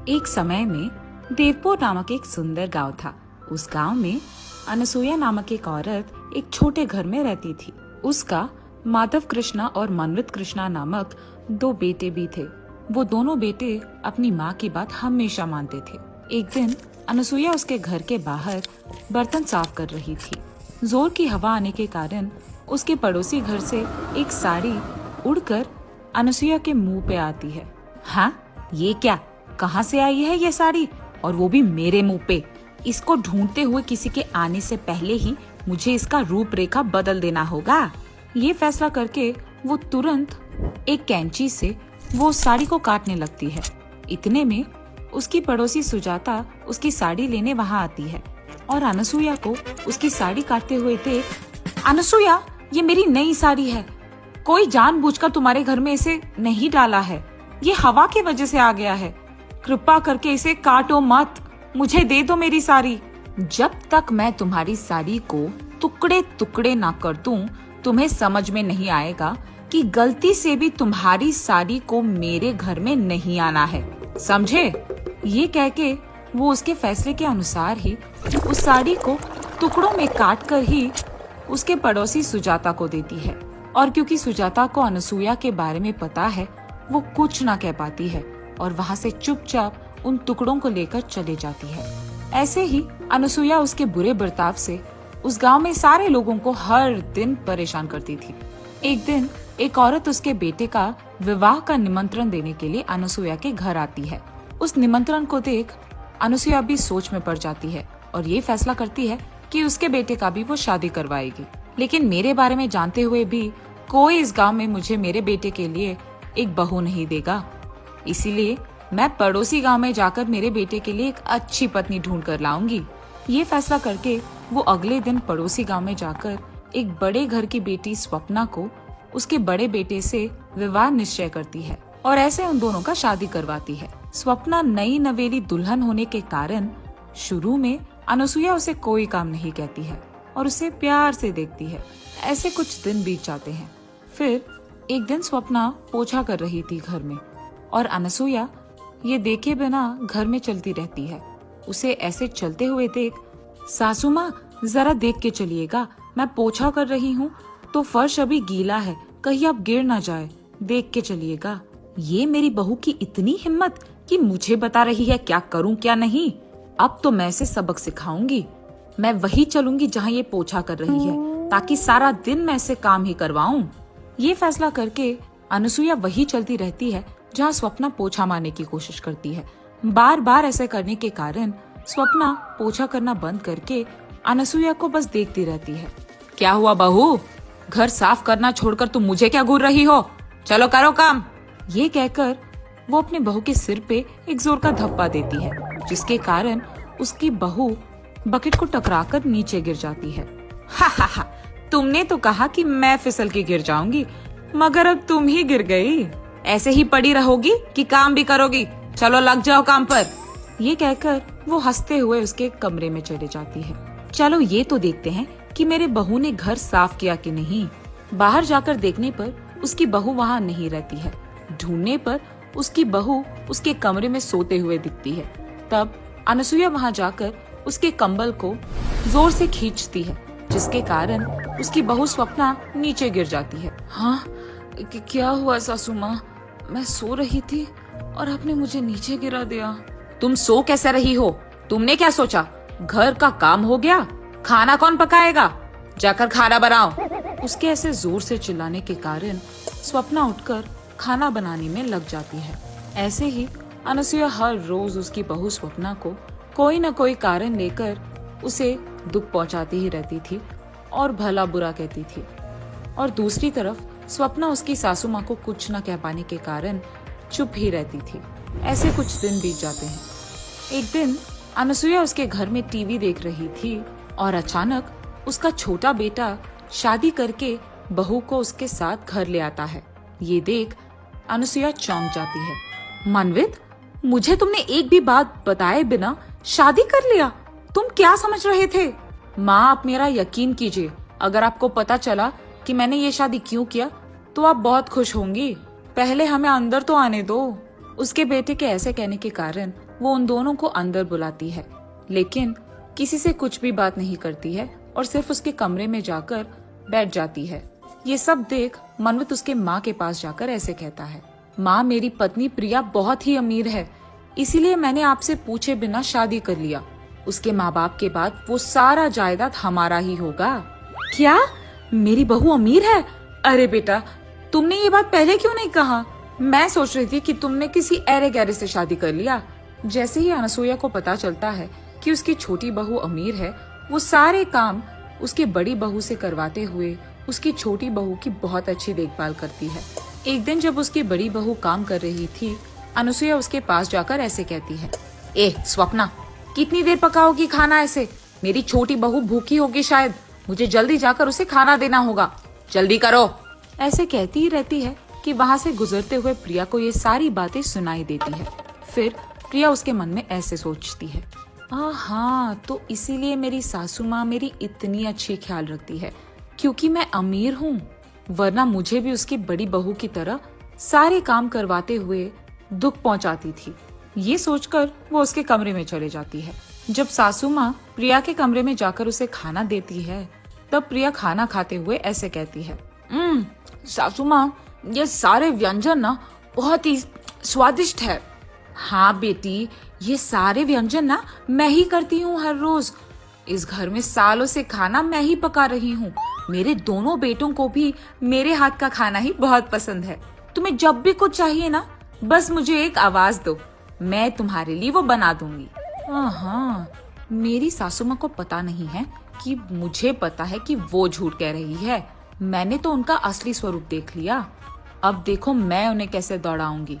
एक समय में देवपुर नामक एक सुंदर गांव था। उस गांव में अनसुया नामक एक औरत एक छोटे घर में रहती थी। उसका माधव कृष्णा और मनवित कृष्णा नामक दो बेटे भी थे। वो दोनों बेटे अपनी माँ की बात हमेशा मानते थे। एक दिन अनसुया उसके घर के बाहर बर्तन साफ कर रही थी। जोर की हवा आने के कारण उसके पड़ोसी घर से एक साड़ी उड़कर अनसुया के मुंह पे आती है। हाँ, ये क्या? कहाँ से आई है ये साड़ी, और वो भी मेरे मुंह पे? इसको ढूंढते हुए किसी के आने से पहले ही मुझे इसका रूपरेखा बदल देना होगा। ये फैसला करके वो तुरंत एक कैंची से वो साड़ी को काटने लगती है। इतने में उसकी पड़ोसी सुजाता उसकी साड़ी लेने वहाँ आती है और अनसुया को उसकी साड़ी काटते हुए देख, अनसुया, ये मेरी नई साड़ी है। कोई जानबूझकर तुम्हारे घर में इसे नहीं डाला है। ये हवा की वजह से आ गया है। कृपा करके इसे काटो मत। मुझे दे दो मेरी साड़ी। जब तक मैं तुम्हारी साड़ी को टुकड़े टुकड़े ना कर दूं, तुम्हें समझ में नहीं आएगा कि गलती से भी तुम्हारी साड़ी को मेरे घर में नहीं आना है, समझे? ये कह के वो उसके फैसले के अनुसार ही उस साड़ी को टुकड़ों में काट कर ही उसके पड़ोसी सुजाता को देती है। और क्योंकि सुजाता को अनसुया के बारे में पता है, वो कुछ ना कह पाती है और वहाँ से चुपचाप उन टुकड़ों को लेकर चले जाती है। ऐसे ही अनसुया उसके बुरे बर्ताव से उस गांव में सारे लोगों को हर दिन परेशान करती थी। एक दिन एक औरत उसके बेटे का विवाह का निमंत्रण देने के लिए अनसुया के घर आती है। उस निमंत्रण को देख अनसुया भी सोच में पड़ जाती है और ये फैसला करती है कि उसके बेटे का भी वो शादी करवाएगी। लेकिन मेरे बारे में जानते हुए भी कोई इस गांव में मुझे मेरे बेटे के लिए एक बहू नहीं देगा, इसीलिए मैं पड़ोसी गांव में जाकर मेरे बेटे के लिए एक अच्छी पत्नी ढूंढ कर लाऊंगी। ये फैसला करके वो अगले दिन पड़ोसी गांव में जाकर एक बड़े घर की बेटी स्वप्ना को उसके बड़े बेटे से विवाह निश्चय करती है और ऐसे उन दोनों का शादी करवाती है। स्वप्ना नई नवेली दुल्हन होने के कारण शुरू में अनसुया उसे कोई काम नहीं कहती है और उसे प्यार से देखती है। ऐसे कुछ दिन बीत जाते हैं। फिर एक दिन स्वप्ना पोछा कर रही थी घर में और अनसुया ये देखे बिना घर में चलती रहती है। उसे ऐसे चलते हुए देख, सासू माँ, जरा देख के चलिएगा, मैं पोछा कर रही हूँ तो फर्श अभी गीला है, कहीं आप गिर ना जाए, देख के चलिएगा। ये मेरी बहू की इतनी हिम्मत कि मुझे बता रही है क्या करूँ क्या नहीं। अब तो मैं इसे सबक सिखाऊंगी। मैं वही चलूंगी जहाँ ये पोछा कर रही है, ताकि सारा दिन मैं इसे काम ही करवाऊं। ये फैसला करके अनसुया वही चलती रहती है जहाँ स्वप्ना पोछा मारने की कोशिश करती है। बार बार ऐसे करने के कारण स्वप्ना पोछा करना बंद करके अनसुया को बस देखती रहती है। क्या हुआ बहू, घर साफ करना छोड़कर तुम मुझे क्या घूर रही हो? चलो करो काम। ये कहकर वो अपने बहू के सिर पे एक जोर का धप्पा देती है, जिसके कारण उसकी बहू बकेट को टकराकर नीचे गिर जाती है। हा हा हा, तुमने तो कहा कि मैं फिसल के गिर जाऊंगी, मगर अब तुम ही गिर गई। ऐसे ही पड़ी रहोगी कि काम भी करोगी? चलो लग जाओ काम पर। ये कहकर वो हंसते हुए उसके कमरे में चले जाती है। चलो ये तो देखते हैं कि मेरे बहू ने घर साफ किया कि नहीं। बाहर जाकर देखने पर उसकी बहू वहाँ नहीं रहती है। ढूंढने पर उसकी बहू उसके कमरे में सोते हुए दिखती है। तब अनसुया वहाँ जाकर उसके कंबल को जोर से खींचती है, जिसके कारण उसकी बहू स्वप्ना नीचे गिर जाती है। हाँ, क्या हुआ सासू माँ? मैं सो रही थी और आपने मुझे नीचे गिरा दिया। तुम सो कैसे रही हो? तुमने क्या सोचा घर का काम हो गया? खाना कौन पकाएगा? जाकर खाना बनाओ। उसके ऐसे जोर से चिल्लाने के कारण स्वप्ना उठकर खाना बनाने में लग जाती है। ऐसे ही अनसुया हर रोज उसकी बहू स्वप्ना को कोई न कोई कारण लेकर उसे दुख पहुंचाती ही रहती थी और भला बुरा कहती थी। और दूसरी तरफ स्वप्ना उसकी सासू माँ को कुछ न कह पाने के कारण चुप ही रहती थी। ऐसे कुछ दिन बीत जाते हैं। एक दिन अनसुया उसके घर में टीवी देख रही थी और अचानक उसका छोटा बेटा शादी करके बहू को उसके साथ घर ले आता है। ये देख अनसुया चौंक जाती है। मनवित, मुझे तुमने एक भी बात बताए बिना शादी कर लिया? तुम क्या समझ रहे थे? माँ, आप मेरा यकीन कीजिए, अगर आपको पता चला कि मैंने ये शादी क्यों किया तो आप बहुत खुश होंगी। पहले हमें अंदर तो आने दो। उसके बेटे के ऐसे कहने के कारण वो उन दोनों को अंदर बुलाती है, लेकिन किसी से कुछ भी बात नहीं करती है और सिर्फ उसके कमरे में जाकर बैठ जाती है। ये सब देख मनवित उसके माँ के पास जाकर ऐसे कहता है, माँ, मेरी पत्नी प्रिया बहुत ही अमीर है, इसीलिए मैंने आपसे पूछे बिना शादी कर लिया। उसके माँ बाप के बाद वो सारा जायदाद हमारा ही होगा। क्या? मेरी बहू अमीर है? अरे बेटा, तुमने ये बात पहले क्यों नहीं कहा? मैं सोच रही थी कि तुमने किसी ऐरे गैरे से शादी कर लिया। जैसे ही अनसुईया को पता चलता है कि उसकी छोटी बहू अमीर है, वो सारे काम उसके बड़ी बहू से करवाते हुए उसकी छोटी बहू की बहुत अच्छी देखभाल करती है। एक दिन जब उसकी बड़ी बहू काम कर रही थी, अनसुईया उसके पास जाकर ऐसे कहती है, ए स्वप्ना, कितनी देर पकाओगी खाना ऐसे? मेरी छोटी बहू भूखी होगी शायद, मुझे जल्दी जाकर उसे खाना देना होगा, जल्दी करो। ऐसे कहती ही रहती है कि वहाँ से गुजरते हुए प्रिया को ये सारी बातें सुनाई देती है। फिर प्रिया उसके मन में ऐसे सोचती है, हाँ, तो इसीलिए मेरी सासू माँ मेरी इतनी अच्छी ख्याल रखती है, क्योंकि मैं अमीर हूँ, वरना मुझे भी उसकी बड़ी बहू की तरह सारे काम करवाते हुए दुख पहुँचाती थी। ये सोचकर वो उसके कमरे में चले जाती है। जब सासू माँ प्रिया के कमरे में जाकर उसे खाना देती है, तब प्रिया खाना खाते हुए ऐसे कहती है, सासू माँ, ये सारे व्यंजन ना बहुत ही स्वादिष्ट है। हाँ बेटी, ये सारे व्यंजन ना मैं ही करती हूँ हर रोज। इस घर में सालों से खाना मैं ही पका रही हूँ। मेरे दोनों बेटों को भी मेरे हाथ का खाना ही बहुत पसंद है। तुम्हें जब भी कुछ चाहिए ना, बस मुझे एक आवाज दो, मैं तुम्हारे लिए वो बना दूंगी। हाँ, मेरी सासू माँ को पता नहीं है कि मुझे पता है कि वो झूठ कह रही है। मैंने तो उनका असली स्वरूप देख लिया। अब देखो मैं उन्हें कैसे दौड़ाऊंगी।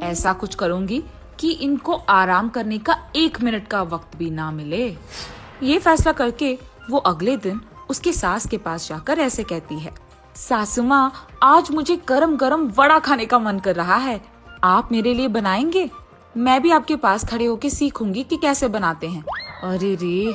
ऐसा कुछ करूंगी कि इनको आराम करने का 1 मिनट का वक्त भी ना मिले। ये फैसला करके वो अगले दिन उसकी सास के पास जाकर ऐसे कहती है, सासू माँ, आज मुझे गरम गरम वड़ा खाने का मन कर रहा है, आप मेरे लिए बनाएंगे? मैं भी आपके पास खड़े होके सीखूंगी कि कैसे बनाते हैं। अरे रे,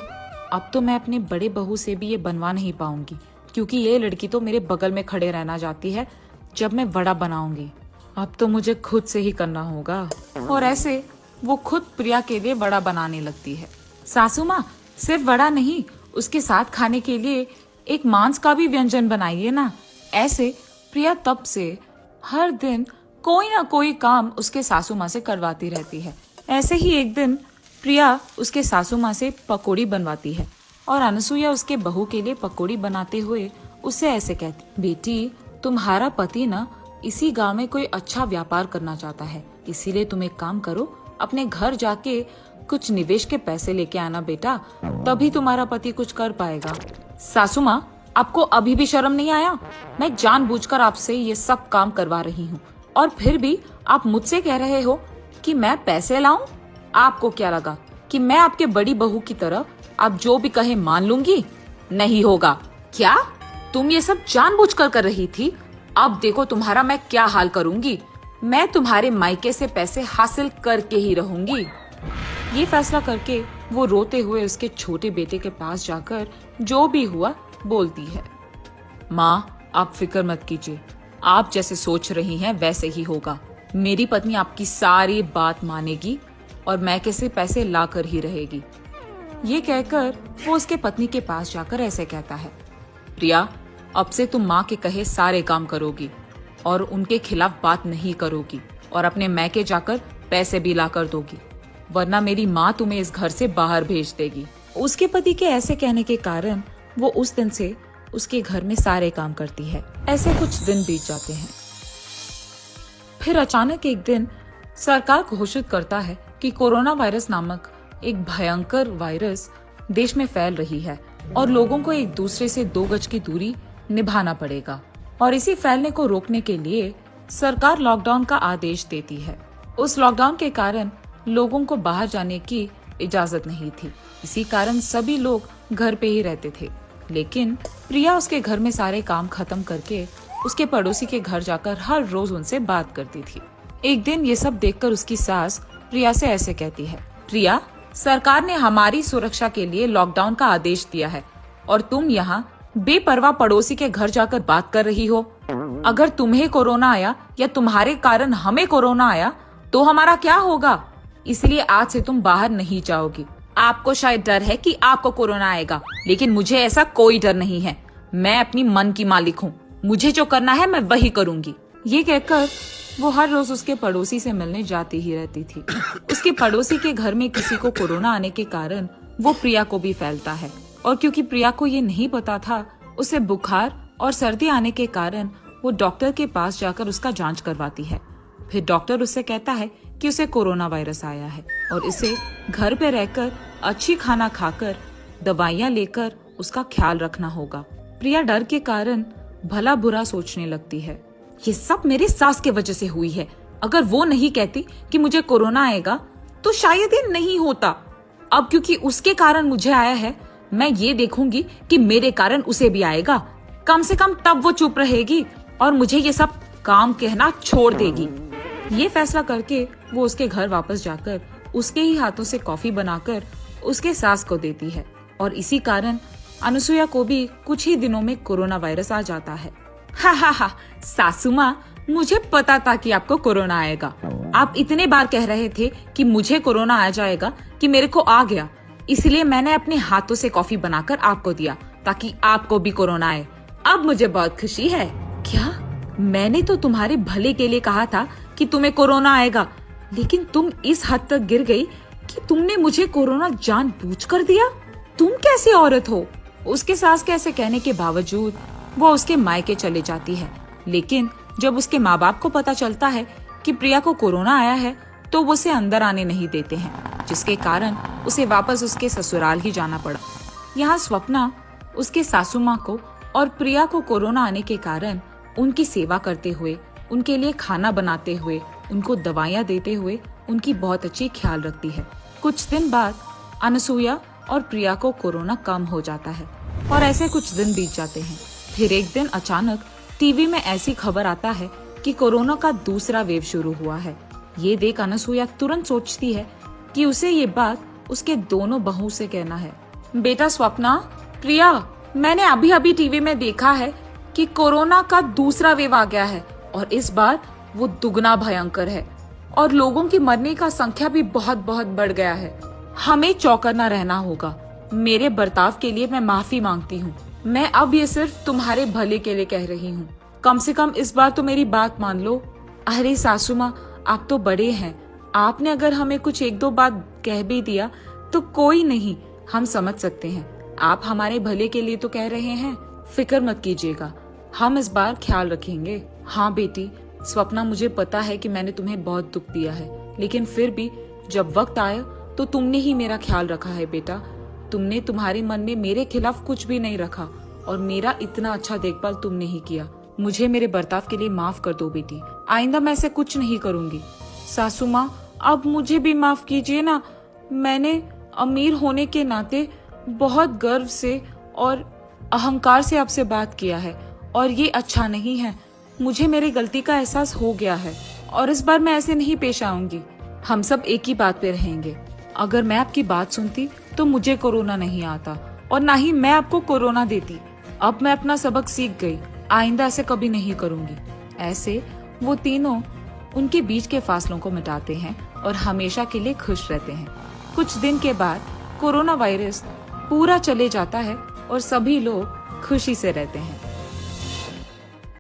अब तो मैं अपने बड़े बहू से भी ये बनवा नहीं पाऊंगी, क्योंकि ये लड़की तो मेरे बगल में खड़े रहना चाहती है जब मैं वड़ा बनाऊंगी। अब तो मुझे खुद से ही करना होगा। और ऐसे वो खुद प्रिया के लिए वड़ा बनाने लगती है। सासू माँ, सिर्फ वड़ा नहीं, उसके साथ खाने के लिए एक मांस का भी व्यंजन बनाइए ना। ऐसे प्रिया तब से हर दिन कोई ना कोई काम उसके सासू माँ से करवाती रहती है। ऐसे ही एक दिन प्रिया उसके सासू माँ से पकौड़ी बनवाती है और अनसुईया उसके बहू के लिए पकौड़ी बनाते हुए उससे ऐसे कहती, बेटी, तुम्हारा पति ना इसी गांव में कोई अच्छा व्यापार करना चाहता है, इसीलिए तुम एक काम करो, अपने घर जाके कुछ निवेश के पैसे लेके आना बेटा, तभी तुम्हारा पति कुछ कर पाएगा। सासू माँ, आपको अभी भी शर्म नहीं आया? मैं जानबूझकर आपसे ये सब काम करवा रही हूँ और फिर भी आप मुझसे कह रहे हो कि मैं पैसे लाऊं? आपको क्या लगा कि मैं आपके बड़ी बहू की तरह आप जो भी कहे मान लूंगी? नहीं होगा। क्या तुम ये सब जानबूझकर कर रही थी? अब देखो तुम्हारा मैं क्या हाल करूंगी। मैं तुम्हारे मायके से पैसे हासिल करके ही रहूंगी। ये फैसला करके वो रोते हुए उसके छोटे बेटे के पास जाकर जो भी हुआ बोलती है, माँ, आप फिक्र मत कीजिए, आप जैसे सोच रही हैं वैसे ही होगा। मेरी पत्नी आपकी सारी बात मानेगी और मैके से पैसे लाकर ही रहेगी। ये कहकर वो उसके पत्नी के पास जाकर ऐसे कहता है, प्रिया, अब से तुम माँ के कहे सारे काम करोगी और उनके खिलाफ बात नहीं करोगी और अपने मैके जाकर पैसे भी ला कर दोगी, वरना मेरी माँ तुम्हें इस घर से बाहर भेज देगी। उसके पति के ऐसे कहने के कारण वो उस दिन से उसके घर में सारे काम करती है। ऐसे कुछ दिन बीत जाते हैं। फिर अचानक एक दिन सरकार घोषित करता है कि कोरोना वायरस नामक एक भयंकर वायरस देश में फैल रही है और लोगों को एक दूसरे से 2 गज की दूरी निभाना पड़ेगा। और इसी फैलने को रोकने के लिए सरकार लॉकडाउन का आदेश देती है। उस लॉकडाउन के कारण लोगों को बाहर जाने की इजाजत नहीं थी। इसी कारण सभी लोग घर पे ही रहते थे। लेकिन प्रिया उसके घर में सारे काम खत्म करके उसके पड़ोसी के घर जाकर हर रोज उनसे बात करती थी। एक दिन ये सब देखकर उसकी सास प्रिया से ऐसे कहती है, प्रिया, सरकार ने हमारी सुरक्षा के लिए लॉकडाउन का आदेश दिया है और तुम यहाँ बेपरवाह पड़ोसी के घर जाकर बात कर रही हो। अगर तुम्हें कोरोना आया या तुम्हारे कारण हमें कोरोना आया तो हमारा क्या होगा? इसलिए आज से तुम बाहर नहीं जाओगी। आपको शायद डर है कि आपको कोरोना आएगा, लेकिन मुझे ऐसा कोई डर नहीं है। मैं अपनी मन की मालिक हूँ, मुझे जो करना है मैं वही करूंगी। ये कहकर वो हर रोज उसके पड़ोसी से मिलने जाती ही रहती थी। उसके पड़ोसी के घर में किसी को कोरोना आने के कारण वो प्रिया को भी फैलता है, और क्योंकि प्रिया को ये नहीं पता था, उसे बुखार और सर्दी आने के कारण वो डॉक्टर के पास जाकर उसका जांच करवाती है। फिर डॉक्टर उससे कहता है कि उसे कोरोना वायरस आया है और इसे घर पे रहकर अच्छी खाना खाकर दवाइयाँ लेकर उसका ख्याल रखना होगा। प्रिया डर के कारण भला बुरा सोचने लगती है। ये सब मेरी सास के वजह से हुई है। अगर वो नहीं कहती कि मुझे कोरोना आएगा तो शायद ये नहीं होता। अब क्योंकि उसके कारण मुझे आया है, मैं ये देखूंगी कि मेरे कारण उसे भी आएगा। कम से कम तब वो चुप रहेगी और मुझे ये सब काम कहना छोड़ देगी। ये फैसला करके वो उसके घर वापस जाकर उसके ही हाथों से कॉफी बनाकर उसके सास को देती है, और इसी कारण अनुसुईया को भी कुछ ही दिनों में कोरोना वायरस आ जाता है। हा हा हा, सासू माँ, मुझे पता था कि आपको कोरोना आएगा। आप इतने बार कह रहे थे कि मुझे कोरोना आ जाएगा कि मेरे को आ गया, इसलिए मैंने अपने हाथों से कॉफी बनाकर आपको दिया ताकि आपको भी कोरोना आए। अब मुझे बहुत खुशी है। क्या? मैंने तो तुम्हारे भले के लिए कहा था कि तुम्हें कोरोना आएगा, लेकिन तुम इस हद तक गिर गई कि तुमने मुझे कोरोना जानबूझकर दिया। तुम कैसे औरत हो? उसके सास के ऐसे कहने के बावजूद वो उसके मायके चले जाती है, लेकिन जब उसके माँ बाप को पता चलता है कि प्रिया को कोरोना आया है तो वो उसे अंदर आने नहीं देते हैं, जिसके कारण उसे वापस उसके ससुराल ही जाना पड़ा। यहाँ स्वप्ना उसके सासू माँ को और प्रिया को कोरोना आने के कारण उनकी सेवा करते हुए, उनके लिए खाना बनाते हुए, उनको दवाइयाँ देते हुए उनकी बहुत अच्छी ख्याल रखती है। कुछ दिन बाद अनुसुईया और प्रिया को कोरोना कम हो जाता है और ऐसे कुछ दिन बीत जाते हैं। फिर एक दिन अचानक टीवी में ऐसी खबर आता है कि कोरोना का दूसरा वेव शुरू हुआ है। ये देख अनुसुईया तुरंत सोचती है कि उसे ये बात उसके दोनों बहू से कहना है। बेटा स्वप्ना, प्रिया, मैंने अभी अभी टीवी में देखा है कि कोरोना का दूसरा वेव आ गया है और इस बार वो दुगना भयंकर है और लोगों की मरने का संख्या भी बहुत बहुत बढ़ गया है। हमें चौकन्ना रहना होगा। मेरे बर्ताव के लिए मैं माफी मांगती हूँ। मैं अब ये सिर्फ तुम्हारे भले के लिए कह रही हूँ। कम से कम इस बार तो मेरी बात मान लो। अरे सासू माँ, आप तो बड़े हैं। आपने अगर हमें कुछ एक दो बात कह भी दिया तो कोई नहीं, हम समझ सकते हैं। आप हमारे भले के लिए तो कह रहे हैं। फिक्र मत कीजिएगा, हम इस बार ख्याल रखेंगे। हाँ बेटी स्वप्ना, मुझे पता है कि मैंने तुम्हें बहुत दुख दिया है, लेकिन फिर भी जब वक्त आया तो तुमने ही मेरा ख्याल रखा है बेटा। तुमने तुम्हारे मन में मेरे खिलाफ कुछ भी नहीं रखा और मेरा इतना अच्छा देखभाल तुमने ही किया। मुझे मेरे बर्ताव के लिए माफ कर दो बेटी। आइंदा मैं ऐसे कुछ नहीं करूंगी। सासू माँ, अब मुझे भी माफ कीजिए ना। मैंने अमीर होने के नाते बहुत गर्व से और अहंकार से आपसे बात किया है और ये अच्छा नहीं है। मुझे मेरी गलती का एहसास हो गया है और इस बार मैं ऐसे नहीं पेश आऊंगी। हम सब एक ही बात पे रहेंगे। अगर मैं आपकी बात सुनती तो मुझे कोरोना नहीं आता और ना ही मैं आपको कोरोना देती। अब मैं अपना सबक सीख गई, आइंदा ऐसे कभी नहीं करूंगी। ऐसे वो तीनों उनके बीच के फासलों को मिटाते हैं और हमेशा के लिए खुश रहते हैं। कुछ दिन के बाद कोरोना वायरस पूरा चले जाता है और सभी लोग खुशी से रहते हैं।